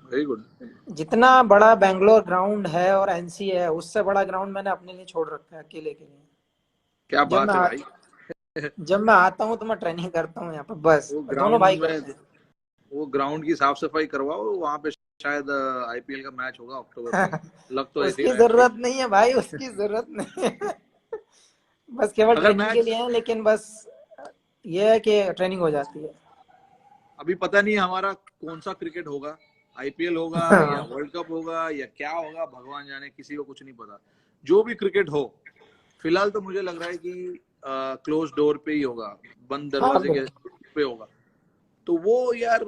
वेरी गुड। जितना बड़ा बेंगलोर ग्राउंड है और एनसीए है, उससे बड़ा ग्राउंड मैंने अपने लिए छोड़ रखा है, अकेले के लिए। क्या जब बात मैं है आ, भाई। जब मैं आता हूँ तो मैं ट्रेनिंग करता हूँ यहाँ पर, बस वो दोनों ग्राउंड भाई में, करते हैं। वो ग्राउंड की साफ सफाई करवाओ वहां पे, शायद आईपीएल का मैच होगा अक्टूबर में। लग तो ऐसे ही उसकी रहा है भाई। जरूरत नहीं है भाई, उसकी जरूरत नहीं है। बस केवल अगर ट्रेनिंग के मैच लिए है, लेकिन बस ये है कि ट्रेनिंग हो जाती है। अभी पता नहीं हमारा कौन सा क्रिकेट होगा, आईपीएल होगा या हाँ, वर्ल्ड कप होगा या क्या होगा, भगवान जाने, किसी को कुछ नहीं पता। जो भी क्रिकेट हो, फिलहाल तो मुझे लग रहा है कि क्लोज डोर पे ही होगा, बंद हाँ दरवाजे के बिल्कुल। पे होगा। तो वो यार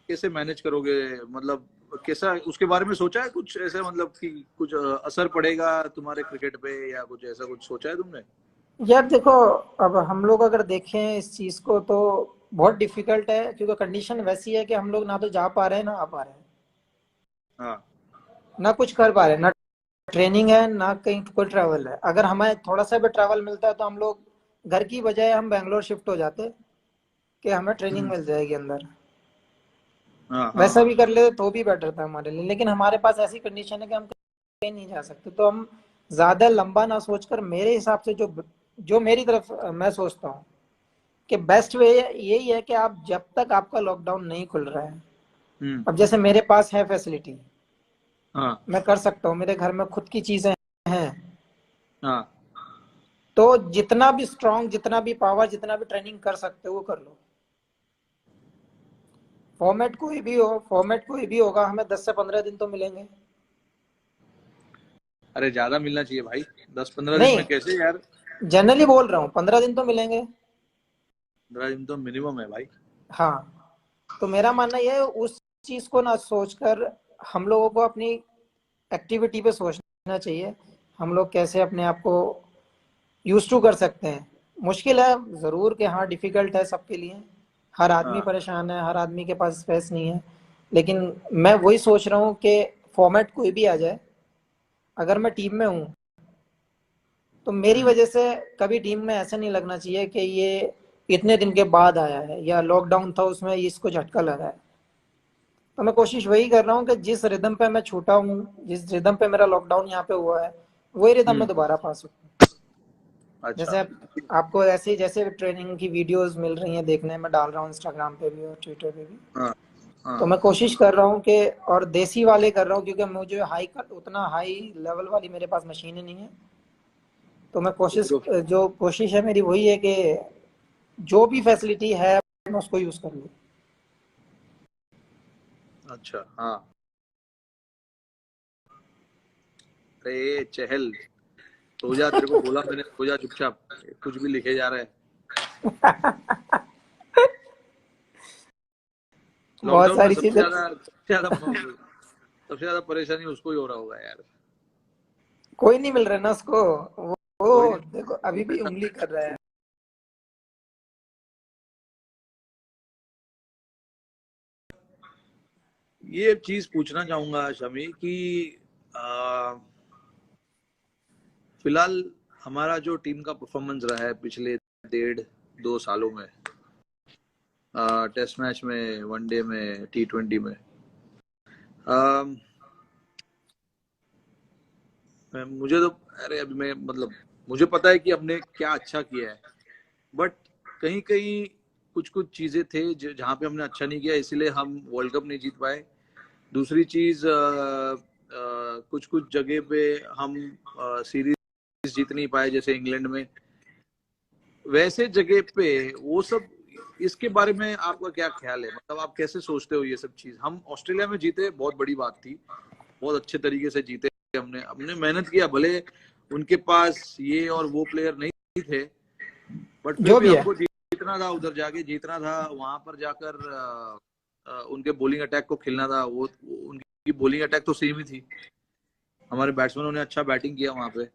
कैसे मैनेज करोगे, मतलब कैसा, उसके बारे में सोचा है कुछ ऐसे, मतलब कि कुछ असर पड़ेगा तुम्हारे क्रिकेट पे या कुछ ऐसा कुछ सोचा है तुमने? यार देखो, अब हम लोग अगर देखें इस चीज को तो बहुत डिफिकल्ट है, क्योंकि कंडीशन वैसी है कि हम लोग ना तो जा पा रहे हैं ना आ पा रहे हैं, हाँ। ना कुछ कर पा रहे हैं, ना ट्रेनिंग है ना कहीं कोई ट्रैवल है। अगर हमें थोड़ा सा भी ट्रैवल मिलता है तो हम लोग घर की बजाय हम बैंगलोर शिफ्ट हो जाते कि हमें ट्रेनिंग हम्म। मिल जाएगी अंदर। हाँ हाँ वैसा हाँ। भी कर ले तो भी बेटर था हमारे लिए, लेकिन हमारे पास ऐसी कंडीशन है कि हम कहीं नहीं जा सकते। तो हम ज्यादा लंबा ना सोचकर, मेरे हिसाब से जो जो मेरी तरफ मैं सोचता हूँ कि बेस्ट वे यही है कि आप जब तक आपका लॉकडाउन नहीं खुल रहा है, हम्म। अब जैसे मेरे पास है फैसिलिटी, हाँ मैं कर सकता हूँ, मेरे घर में खुद की चीजें हैं, हाँ। तो जितना भी स्ट्रांग, जितना भी पावर, जितना भी ट्रेनिंग कर सकते हो वो कर लो। फॉर्मेट कोई भी हो, फॉर्मेट कोई भी होगा, हमें 10 से 15 दिन तो मिलेंगे। अरे ज्यादा मिलना चाहिए भाई, 10-15 दिन नहीं, में कैसे यार? जनरली बोल रहा हूँ 15 दिन तो मिलेंगे। 15 दिन तो मिनिमम है भाई। हाँ, तो मेरा मानना यह है, उस चीज को ना सोचकर हम लोगों को अपनी एक्टिविटी पे सोचना चाहिए। हम लोग कैसे अपने आप को यूज टू कर सकते हैं। मुश्किल है जरूर कि हाँ, डिफिकल्ट है सबके लिए, हर आदमी हाँ। परेशान है, हर आदमी के पास स्पेस नहीं है। लेकिन मैं वही सोच रहा हूँ कि फॉर्मेट कोई भी आ जाए, अगर मैं टीम में हूँ तो मेरी हम्म। वजह से कभी टीम में ऐसा नहीं लगना चाहिए कि ये इतने दिन के बाद आया है या लॉकडाउन था उसमें इसको झटका लगा है। तो मैं कोशिश वही कर रहा हूँ कि जिस रिदम पे मैं छूटा हूँ, जिस रिदम पे मेरा लॉकडाउन यहाँ पे हुआ है, वही रिदम में हम्म। दोबारा पास हो। अच्छा। जैसे आपको ऐसे जैसे ट्रेनिंग की वीडियोस मिल रही हैं देखने में, डाल रहा हूँ इंस्टाग्राम पे भी और ट्विटर पे भी। हाँ तो हाँ। मैं कोशिश कर रहा हूँ कि, और देसी वाले कर रहा हूँ, क्योंकि मुझे हाई का उतना हाई लेवल वाली मेरे पास मशीनें नहीं है। तो मैं तो कोशिश, प्रो जो कोशिश है मेरी वही है कि जो भी फैसिलिटी है मैं उसको यूज कर लूँ। अच्छा हाँ। अरे चहल, सो जा, तेरे को बोला मैंने, सो जा चुपचाप, कुछ भी लिखे जा रहा है। बहुत लॉकडाउन में सारी चीजें। सबसे ज्यादा परेशानी उसको ही हो रहा होगा यार। कोई नहीं मिल रहा ना उसको। कोई वो नहीं। देखो वो अभी भी बेटा, उंगली कर रहा है। ये चीज पूछना चाहूंगा शमी कि आ, फिलहाल हमारा जो टीम का परफॉर्मेंस रहा है पिछले 1.5-2 सालों में, टेस्ट मैच में, वनडे में, T20 में, अम, मुझे तो, अरे अभी मैं मतलब, मुझे पता है कि हमने क्या अच्छा किया है, बट कहीं कहीं कुछ कुछ चीजें थे जहाँ पे हमने अच्छा नहीं किया, इसीलिए हम वर्ल्ड कप नहीं जीत पाए। दूसरी चीज, कुछ कुछ जगह पे हम सीरीज जीत नहीं पाए, जैसे इंग्लैंड में, वैसे जगह पे वो सब। इसके बारे में आपका क्या ख्याल है, मतलब आप कैसे सोचते हो ये सब चीज? हम ऑस्ट्रेलिया में जीते, बहुत बड़ी बात थी, बहुत अच्छे तरीके से जीते, हमने हमने मेहनत किया, भले उनके पास ये और वो प्लेयर नहीं थे, बट फिर जो भी भी है। हमको जीतना था, उधर जाके जीतना था, वहां पर जाकर उनके बॉलिंग अटैक को खेलना था। वो उनकी बॉलिंग अटैक तो सेम ही थी, हमारे बैट्समैनों ने अच्छा बैटिंग किया वहां पे। बट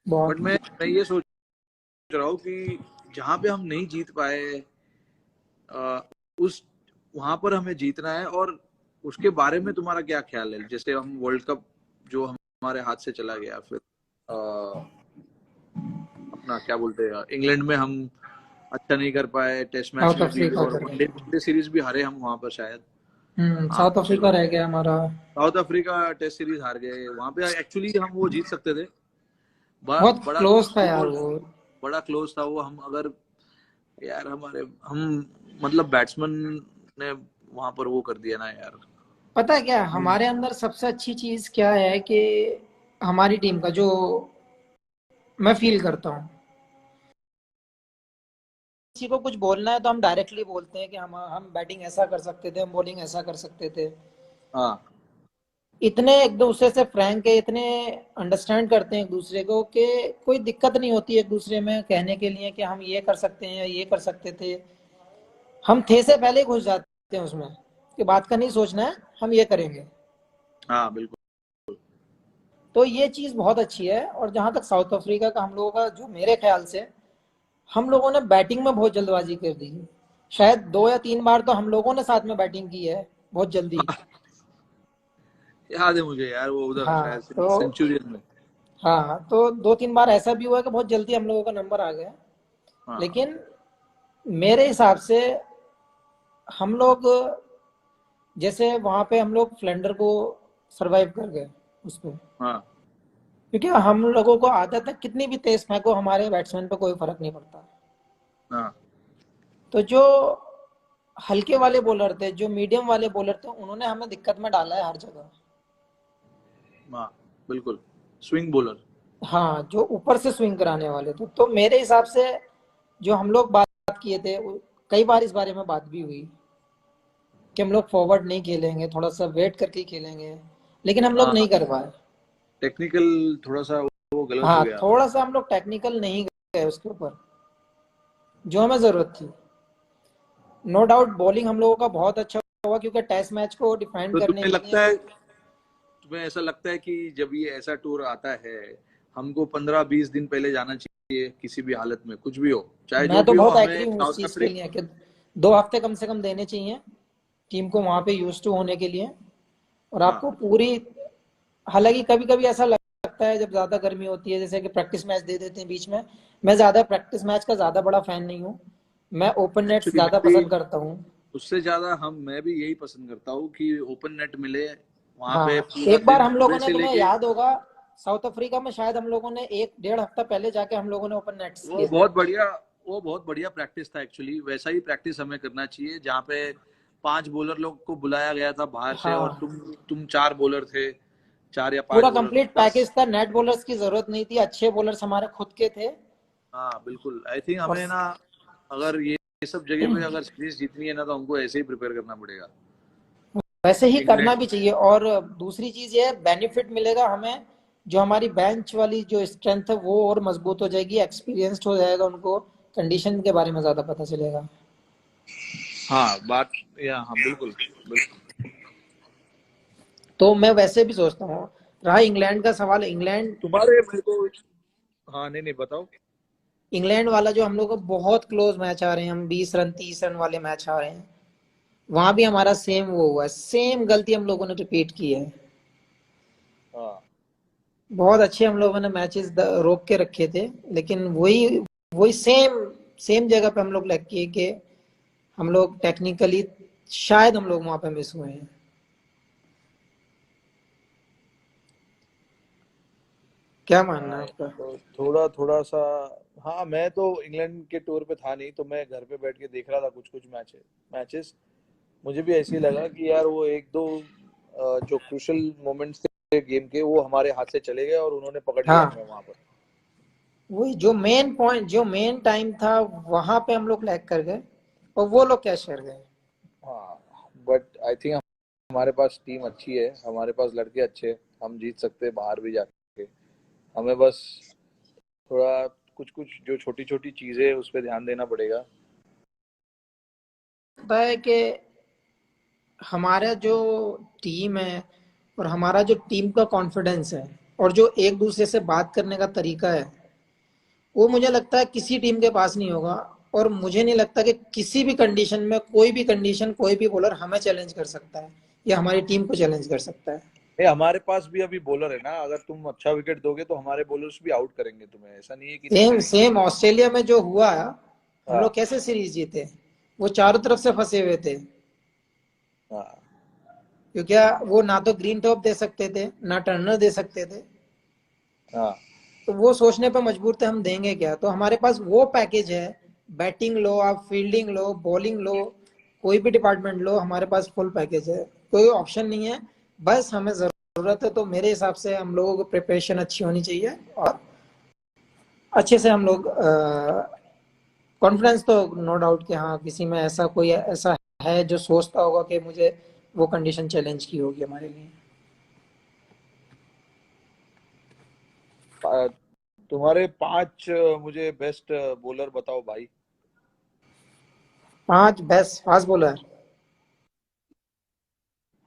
बहुत। मैं ये सोच रहा हूँ कि जहां पे हम नहीं जीत पाए, उस वहां पर हमें जीतना है। और उसके बारे में तुम्हारा क्या ख्याल है, जैसे हम वर्ल्ड कप जो हमारे हाथ से चला गया, फिर अपना क्या बोलते हैं, इंग्लैंड में हम अच्छा नहीं कर पाए, टेस्ट मैच साउथ में भी, अफ्रीका और कर वनडे गए। वनडे सीरीज भी हारे हम वहां पर शायद। हाँ, साउथ अफ्रीका रह गया हमारा। साउथ अफ्रीका टेस्ट सीरीज हार गए, वहां पे एक्चुअली हम वो जीत सकते थे। बहुत बड़ा क्लोज था यार क्लोज, वो। बड़ा क्लोज था वो। हम अगर, यार हमारे, हम मतलब बैट्समैन ने वहां पर वो कर दिया ना यार। पता है क्या, हम हमारे अंदर सबसे अच्छी चीज क्या है कि हमारी टीम का जो मैं फील करता हूँ। किसी को कुछ बोलना है तो हम डायरेक्टली बोलते हैं कि हम बैटिंग ऐसा कर सकते थे, हम बॉलिंग ऐसा कर सकते थे। हाँ इतने एक दूसरे से फ्रैंक है, इतने अंडरस्टैंड करते हैं एक दूसरे को कि कोई दिक्कत नहीं होती एक दूसरे में कहने के लिए कि हम ये कर सकते हैं या ये कर सकते थे। हम थे से पहले ही घुस जाते हैं उसमें कि बात का नहीं सोचना है, हम ये करेंगे। हाँ बिल्कुल। तो ये चीज बहुत अच्छी है। और जहां तक साउथ अफ्रीका का हम लोगों का, जो मेरे ख्याल से हम लोगों ने बैटिंग में बहुत जल्दबाजी कर दी। शायद 2 या 3 बार तो हम लोगों ने साथ में बैटिंग की है बहुत जल्दी। याद है मुझे यार, वो उधर हाँ शायद तो सेंचुरियन में। हाँ तो 2 3 बार ऐसा भी हुआ है कि बहुत जल्दी हम लोगों का नंबर आ गया। हाँ लेकिन मेरे हिसाब से हम लोग, जैसे वहां पे हम लोग फ्लेंडर को सरवाइव कर गए उसमें, हाँ क्योंकि हम लोगों को आदत है कितनी भी तेज फेंको हमारे बैट्समैन पे कोई फर्क नहीं पड़ता। हाँ तो जो हल्के वाले बॉलर थे, जो मीडियम वाले बॉलर थे, उन्होंने हमें दिक्कत में डाला है हर जगह। हाँ बिल्कुल, स्विंग बॉलर। हाँ, जो ऊपर से स्विंग कराने वाले थे। तो मेरे हिसाब से जो हम लोग बात किए थे, कई बार इस बारे में बात भी हुई कि हम लोग फॉरवर्ड नहीं खेलेंगे, थोड़ा सा वेट करके खेलेंगे, लेकिन हम लोग हाँ नहीं हाँ, कर पाए। टेक्निकल थोड़ा सा वो गलत हो हाँ, गया थोड़ा हमारा। सा हम लोग टेक्निकल नहीं गए उसके ऊपर जो हमें जरूरत थी। नो डाउट बॉलिंग हम लोगों का बहुत अच्छा हुआ, क्योंकि टेस्ट मैच को डिफाइंड तो करने तुम्हें के लिए। लगता है, तुम्हें ऐसा लगता है कि जब ये ऐसा टूर आता है, हमको 15-20 दिन पहले जाना चाहिए किसी भी हालत में, कुछ भी हो, चाहे मैं जो तो भी हो, बहुत हमें एग्री हूँ इस साउथ चीज के अफ्रीका। लिए कि 2 हफ्ते कम से कम देने चाहिए टीम को वहां पे यूज टू होने के लिए। और हाँ आपको पूरी, हालांकि कभी कभी ऐसा लगता है जब ज्यादा गर्मी होती है जैसे कि प्रैक्टिस मैच दे देते हैं बीच में। मैं ज्यादा प्रैक्टिस मैच का ज्यादा बड़ा फैन नहीं हूँ। मैं ओपन नेट्स एक्चुअली मैं ज्यादा भी पसंद करता हूँ। उससे ज्यादा मैं भी यही पसंद करता हूँ कि ओपन नेट मिले, वहां पे हाँ, पूरा एक बार दिन हम लोगों सुबह ने, से तुम्हें लेके। याद होगा, साउथ अफ्रीका में शायद हम लोगों ने 1 1.5 हफ्ता पहले जाके हम लोगों ने ओपन नेट्स वो किए थे। बहुत बढ़िया वो बहुत बढ़िया प्रैक्टिस था एक्चुअली, वैसा ही प्रैक्टिस हमें करना चाहिए, जहाँ पे 5 बॉलर लोग को बुलाया गया था बाहर से, और हाँ, तुम 4 बॉलर थे, 4 या 5 पूरा बॉलर कंप्लीट बस। पैकेज था, नेट बॉलर्स की जरूरत नहीं थी, अच्छे बॉलर्स हमारे खुद के थे। हाँ बिल्कुल, आई थिंक और हमें ना, अगर ये सब जगह पे अगर सीरीज जीतनी है ना, तो हमको ऐसे ही प्रिपेयर करना पड़ेगा। वैसे ही करना इंग्लैंड। भी चाहिए। और दूसरी चीज ये बेनिफिट मिलेगा हमें, जो हमारी बेंच वाली जो स्ट्रेंथ है वो और मजबूत हो जाएगी, एक्सपीरियंस्ड हो जाएगा, उनको कंडीशन के बारे में ज्यादा पता चलेगा। हाँ बात, या हाँ बिल्कुल बिल्कुल। तो मैं वैसे भी सोचता हूँ, रहा इंग्लैंड का सवाल, इंग्लैंड, तुम्हारे मेरे को, हाँ नहीं नहीं बताओ। इंग्लैंड वाला जो हम लोग को बहुत क्लोज मैच आ रहे हैं, हम 20 रन 30 रन वाले मैच आ रहे हैं, वहां भी हमारा सेम वो हुआ है, सेम गलती हम लोगों ने रिपीट की है। हाँ बहुत अच्छे हम लोगों ने मैचेस रोक के रखे थे, लेकिन वही वही सेम सेम जगह पे हम लोग लग किए कि हम लोग टेक्निकली शायद हम लोग वहां पे मिस हुए हैं। क्या मानना है हाँ, आपका? तो थोड़ा थोड़ा सा। हाँ मैं तो इंग्लैंड के टूर पे था नहीं, तो मैं घर पे बैठ के देख रहा था कुछ कुछ मैचेस। मुझे भी ऐसे ही लगा कि यार वो एक दो जो क्रूशल मोमेंट्स थे गेम के, वो हमारे हाथ से चले गए और उन्होंने पकड़ लिया हाँ, हमें वहां पर। वही जो मेन पॉइंट, जो मेन टाइम था, वहां पे हम लोग लैग कर गए और वो लोग कैच कर गए। हाँ बट आई थिंक हमारे पास टीम अच्छी है, हमारे पास लड़के अच्छे हैं, हम जीत सकते हैं बाहर भी जाके। हमें बस थोड़ा कुछ कुछ जो छोटी छोटी चीजें है उस पर ध्यान देना पड़ेगा। होता है कि हमारा जो टीम है और हमारा जो टीम का कॉन्फिडेंस है और जो एक दूसरे से बात करने का तरीका है, वो मुझे लगता है किसी टीम के पास नहीं होगा। और मुझे नहीं लगता कि किसी भी कंडीशन में, कोई भी कंडीशन, कोई भी बॉलर हमें चैलेंज कर सकता है या हमारी टीम को चैलेंज कर सकता है। ये हमारे पास भी अभी बॉलर है ना, अगर तुम अच्छा विकेट दोगे तो हमारे बॉलर्स भी आउट करेंगे तुम्हें, ऐसा नहीं है कि नहीं सेम करेंगे। सेम ऑस्ट्रेलिया में जो हुआ, हम हाँ लोग कैसे सीरीज जीते, वो चारों तरफ से फंसे हुए थे। हाँ क्योंकि वो ना तो ग्रीन टॉप दे सकते थे, ना टर्नर दे सकते थे। हाँ तो वो सोचने पर मजबूर थे हम देंगे क्या। तो हमारे पास वो पैकेज है, बैटिंग लो, आप फील्डिंग लो, बॉलिंग लो, कोई भी डिपार्टमेंट लो, हमारे पास फुल पैकेज है, कोई ऑप्शन नहीं है। बस हमें जरूरत है। तो मेरे हिसाब से हम लोगों को प्रिपरेशन अच्छी होनी चाहिए और अच्छे से हम लोग कॉन्फिडेंस तो नो डाउट कि हाँ किसी में ऐसा कोई ऐसा है जो सोचता होगा कि मुझे वो कंडीशन चैलेंज की होगी हमारे लिए। तुम्हारे 5 मुझे बेस्ट बॉलर बताओ भाई। 5 बेस्ट फास्ट बॉलर।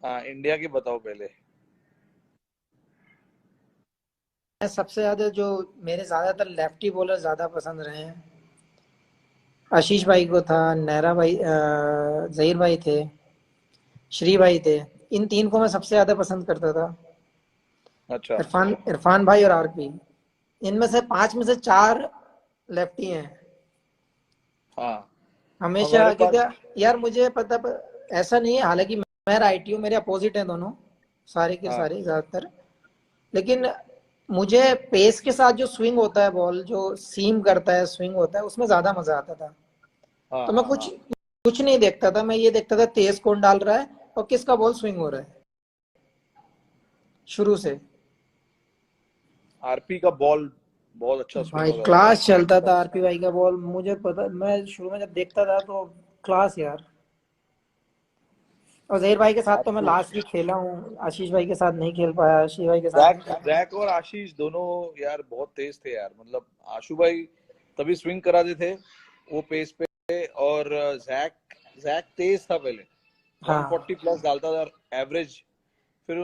हाँ, इंडिया के बताओ पहले। सबसे ज्यादा जो मेरे ज्यादातर लेफ्टी बॉलर ज्यादा पसंद रहे हैं, आशीष भाई को था, नेहरा भाई, जहीर भाई थे, श्री भाई थे। इन तीन को मैं सबसे ज्यादा पसंद करता था। अच्छा। इरफान इरफान भाई और आरपी, इनमें से 5 में से 4 लेफ्टी हैं हाँ, हमारे हमेशा। पास। क्योंकि यार मुझे पता ऐसा नहीं है, हालांकि मैं राइटी हूँ, मेरे अपोजिट हैं दोनों, सारे के हाँ सारे ज्यादातर। लेकिन मुझे पेस के साथ जो स्विंग होता है, बॉल जो सीम करता है, स्विंग होता है, उसमें ज्यादा मजा आता था। हाँ तो मैं हाँ कुछ हाँ। कुछ नहीं देखता था, मैं ये देखता था तेज कौन डाल रहा है और किसका बॉल स्विंग हो रहा है शुरू से। आरपी का बॉल बहुत अच्छा स्विंग भाई होता था क्लास चलता भाई। था आरपी भाई का बॉल, मुझे पता, मैं शुरू में जब देखता था तो क्लास यार। और जहीर भाई के साथ तो मैं आपको लास्ट भी खेला हूँ, आशीष भाई के साथ नहीं खेल पाया, आशीष भाई के साथ जैक नहीं खेला। जैक और आशीष दोनों यार बहुत तेज थे यार। मतलब आशु भाई तभी स्विंग कराते थे वो पेस पे। और जैक जैक तेज था पहले, हाँ 140 प्लस डालता था एवरेज। फिर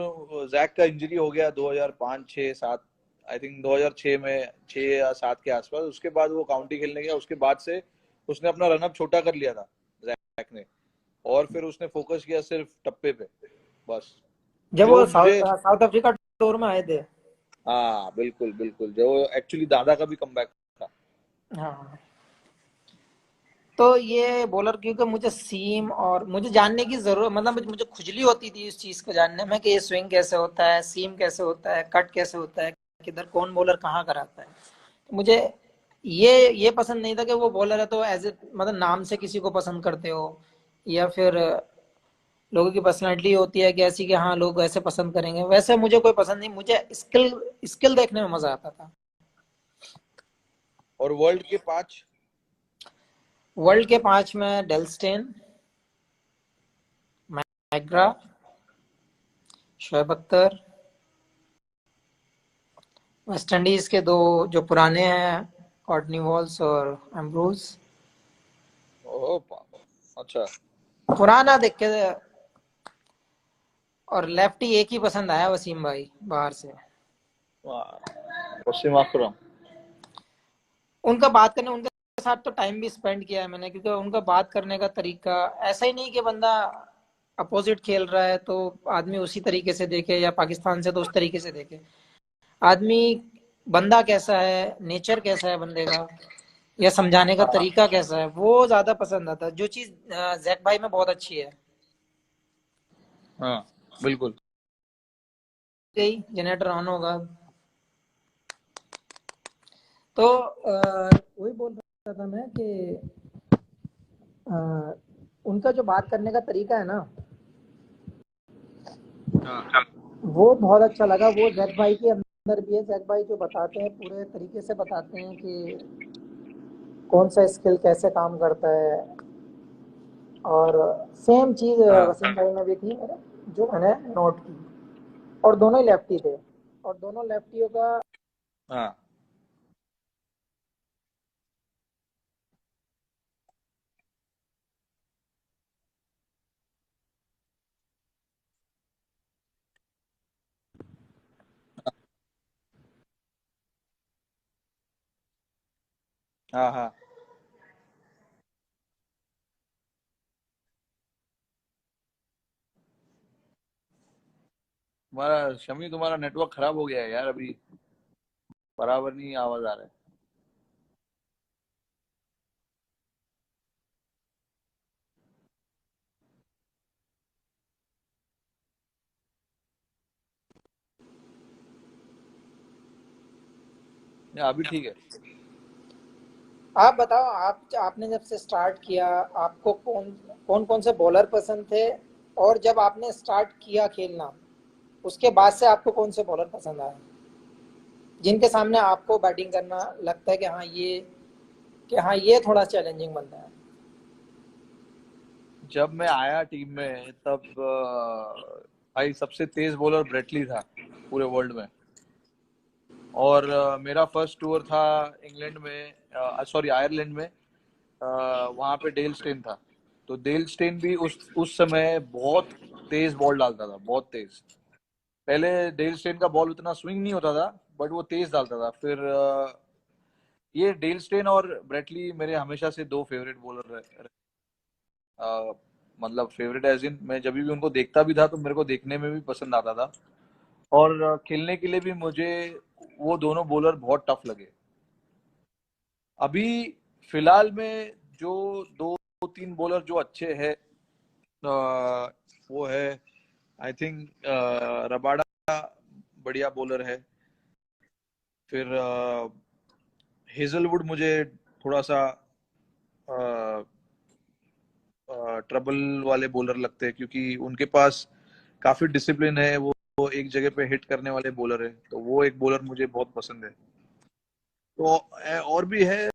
जैक का इंजरी हो गया 2005 6 7, आई थिंक 2006 में, 6 या 7 के आसपास। उसके बाद वो काउंटी खेलने गया। उसके बाद से उसने अपना रनअप छोटा कर लिया था जैक ने। और फिर उसने फोकस किया सिर्फ टप्पे पे बस। जब वो जो मुझे साउथ अफ्रीका टूर में आए थे। हाँ बिल्कुल बिल्कुल, जो एक्चुअली दादा का भी कमबैक था। हाँ तो ये बॉलर, क्योंकि मुझे सीम और मुझे जानने की जरूरत, मतलब मुझे खुजली होती थी इस चीज को जानने में कि ये स्विंग कैसे होता है, सीम कैसे होता है, कट कैसे होता है, किधर कौन बॉलर कहाँ कराता है। तो मुझे ये पसंद नहीं था कि वो बॉलर है तो एज ए मतलब नाम से किसी को पसंद करते हो, या फिर लोगों की पर्सनैलिटी होती है कि ऐसी कि हाँ लोग ऐसे पसंद करेंगे, वैसे मुझे कोई पसंद नहीं, मुझे स्किल स्किल देखने में मजा आता था। और वर्ल्ड के 5। वर्ल्ड के 5 में डेलस्टेन, मैग्रा, हाँ। शोएब अख्तर, वेस्ट इंडीज के दो जो पुराने हैं, कॉर्टनी वॉल्स और एम्ब्रोज। ओह अच्छा। पुराना देख के। और लेफ्टी एक ही पसंद आया, वसीम भाई बाहर से। वसीम अकरम। उनका बात करने, उनके साथ तो टाइम भी स्पेंड किया है मैंने, क्योंकि उनका बात करने का तरीका ऐसा ही नहीं कि बंदा अपोजिट खेल रहा है तो आदमी उसी तरीके से देखे, या पाकिस्तान से तो उस तरीके से देखे। आदमी बंदा कैसा है, नेचर कैसा है बंदे का, या समझाने का हाँ तरीका कैसा है, वो ज्यादा पसंद आता है, जो चीज जैक भाई में बहुत अच्छी है। हाँ बिल्कुल। गई जनरेटर ऑन होगा। तो वही बोल रहा था मैं कि अ, उनका जो बात करने का तरीका है ना, हाँ वो बहुत अच्छा लगा। वो जैक भाई के अंदर भी है, जैक भाई जो बताते हैं पूरे तरीके से बताते हैं कि कौन सा स्किल कैसे काम करता है। और सेम चीज हाँ वसीम भाई में भी थी मेरे, जो मैंने नोट की। और दोनों ही लेफ्टी थे, और दोनों लेफ्टियों का। हाँ हाँ हाँ। तुम्हारा शमी, तुम्हारा नेटवर्क खराब हो गया है यार अभी। बराबर नहीं आवाज आ रहा है। या अभी ठीक है। आप बताओ, आप आपने जब से स्टार्ट किया, आपको कौन कौन कौन से बॉलर पसंद थे, और जब आपने स्टार्ट किया खेलना उसके बाद से आपको कौन से बॉलर पसंद आए। जिनके सामने आपको बैटिंग करना लगता है कि हाँ ये थोड़ा चैलेंजिंग बनता है? जब मैं आया टीम में तब भाई सबसे तेज बॉलर ब्रेटली था पूरे वर्ल्ड में। और मेरा फर्स्ट टूर था इंग्लैंड में, सॉरी आयरलैंड में। वहां पे डेल स्टेन था। तो डेल स्टेन भी उस समय बहुत तेज बॉल डालता था, बहुत तेज। पहले डेल स्टेन का बॉल उतना स्विंग नहीं होता था, बट वो तेज डालता था। फिर ये डेल स्टेन और ब्रेटली मेरे हमेशा से दो फेवरेट बॉलर रहे। मतलब फेवरेट एज इन, मैं जब भी उनको देखता भी था तो मेरे को देखने में भी पसंद आता था। और खेलने के लिए भी मुझे वो दोनों बॉलर बहुत टफ लगे। अभी फिलहाल में जो दो तीन बॉलर जो अच्छे हैं, वो है आई थिंक रबाडा, बढ़िया बॉलर है। फिर हेजलवुड मुझे थोड़ा सा ट्रबल वाले बॉलर लगते हैं, क्योंकि उनके पास काफी डिसिप्लिन है। वो एक जगह पे हिट करने वाले बॉलर है, तो वो एक बॉलर मुझे बहुत पसंद है। तो और भी है,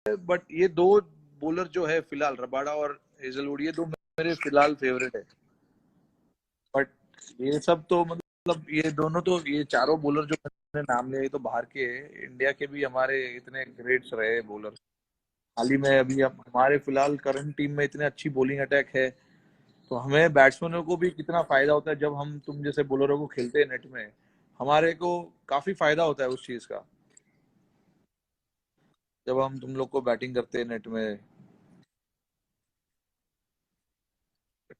बट ये दो बॉलर जो है फिलहाल, रबाडा और हेजलवुड, ये दो मेरे फिलहाल फेवरेट है। बट ये सब तो मतलब ये दोनों तो, ये चारों बॉलर जो मैंने नाम लिया, ये तो बाहर के हैं। इंडिया के भी हमारे इतने ग्रेट्स रहे बॉलर। हाल ही में अभी हमारे फिलहाल करंट टीम में इतने अच्छी बॉलिंग अटैक है। तो हमें बैट्समैनों को भी कितना फायदा होता है जब हम तुम जैसे बॉलरों को खेलते हैं नेट में। हमारे को काफी फायदा होता है उस चीज का, जब हम तुम लोग को बैटिंग करते हैं नेट में।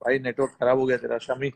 भाई नेटवर्क खराब हो गया तेरा, शमी।